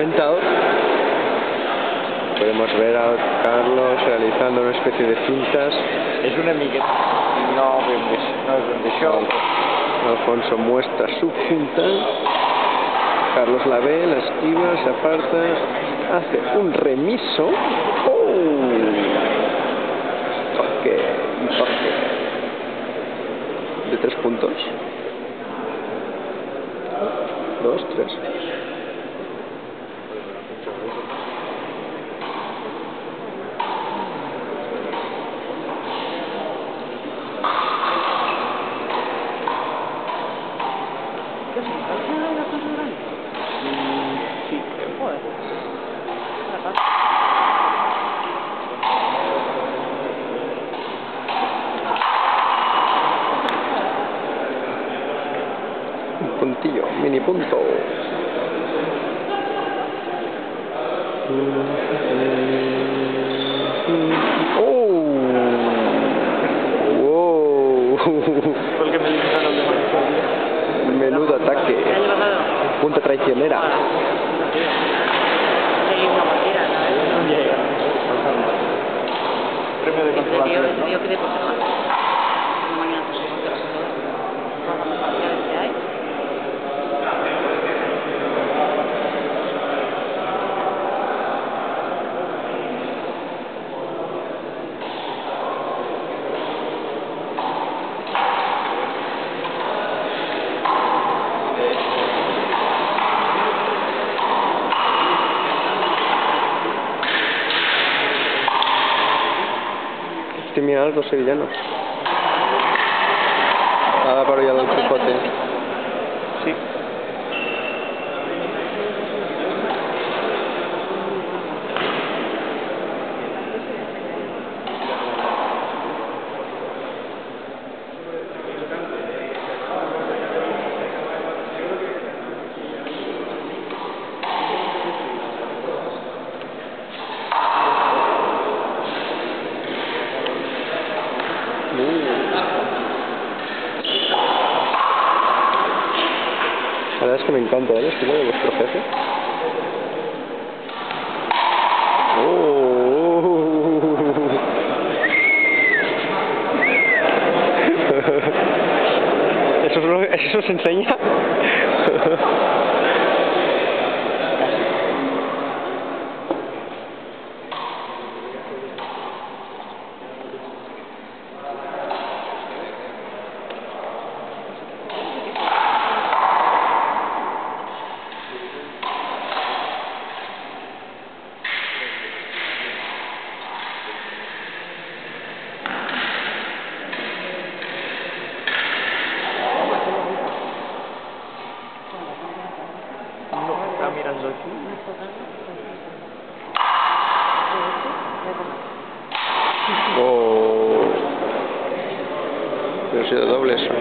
inventado. Podemos ver a Carlos realizando una especie de fintas. Es un enemigo. No es donde show. Alfonso muestra su finta. Carlos la ve, la esquiva, se aparta, hace un remiso. Toque y toque. De 3 puntos. 2, 3. Sí, joder. Un puntillo, mini punto. Fue el que me eliminaron de más. Menudo ataque. Punta traicionera. Premio de consolación. Estoy mirando los sevillanos. Nada para ya del Quijote. Sí. La verdad es que me encanta el estilo de vuestro jefe. ¿Eso se enseña? Está mirando aquí. Pero ha sido doble eso.